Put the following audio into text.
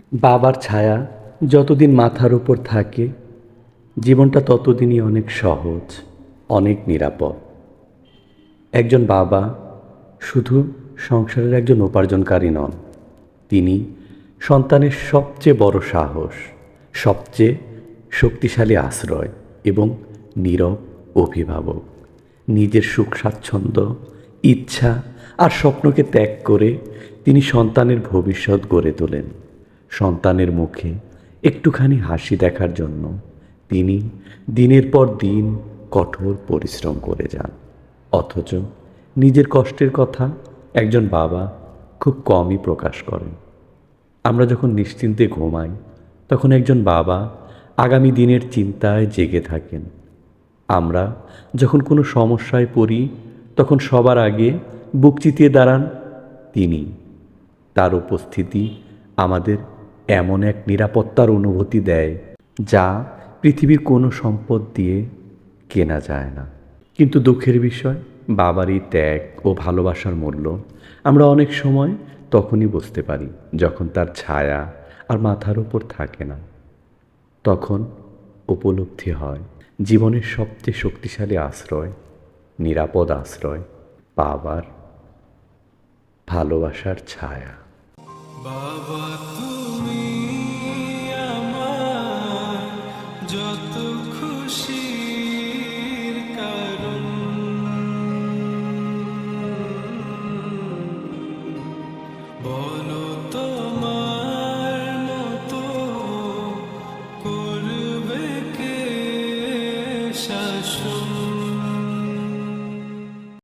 বাবার ছায়া যতদিন মাথার উপর থাকে, জীবনটা ততদিনই অনেক সহজ, অনেক নিরাপদ। একজন বাবা শুধু সংসারের একজন উপার্জনকারী নন, তিনি সন্তানের সবচেয়ে বড় সাহস, সবচেয়ে শক্তিশালী আশ্রয় এবং নীরব অভিভাবক। নিজের সুখ স্বাচ্ছন্দ্য, ইচ্ছা আর স্বপ্নকে ত্যাগ করে তিনি সন্তানের ভবিষ্যৎ গড়ে তোলেন। সন্তানের মুখে একটুখানি হাসি দেখার জন্য তিনি দিনের পর দিন কঠোর পরিশ্রম করে যান। অথচ নিজের কষ্টের কথা একজন বাবা খুব কমই প্রকাশ করেন। আমরা যখন নিশ্চিন্তে ঘুমাই, তখন একজন বাবা আগামী দিনের চিন্তায় জেগে থাকেন। আমরা যখন কোনো সমস্যায় পড়ি, তখন সবার আগে বুক চিতিয়ে দাঁড়ান তিনি। তার উপস্থিতি আমাদের এমন এক নিরাপত্তার অনুভূতি দেয়, যা পৃথিবীর কোনো সম্পদ দিয়ে কেনা যায় না। কিন্তু দুঃখের বিষয়, বাবার এই ত্যাগ ও ভালোবাসার মূল্য আমরা অনেক সময় তখনই বুঝতে পারি যখন তার ছায়া আর মাথার উপর থাকে না। তখন উপলব্ধি হয় জীবনের সবচেয়ে শক্তিশালী আশ্রয়, নিরাপদ আশ্রয়, বাবার ভালোবাসার ছায়া। বাবা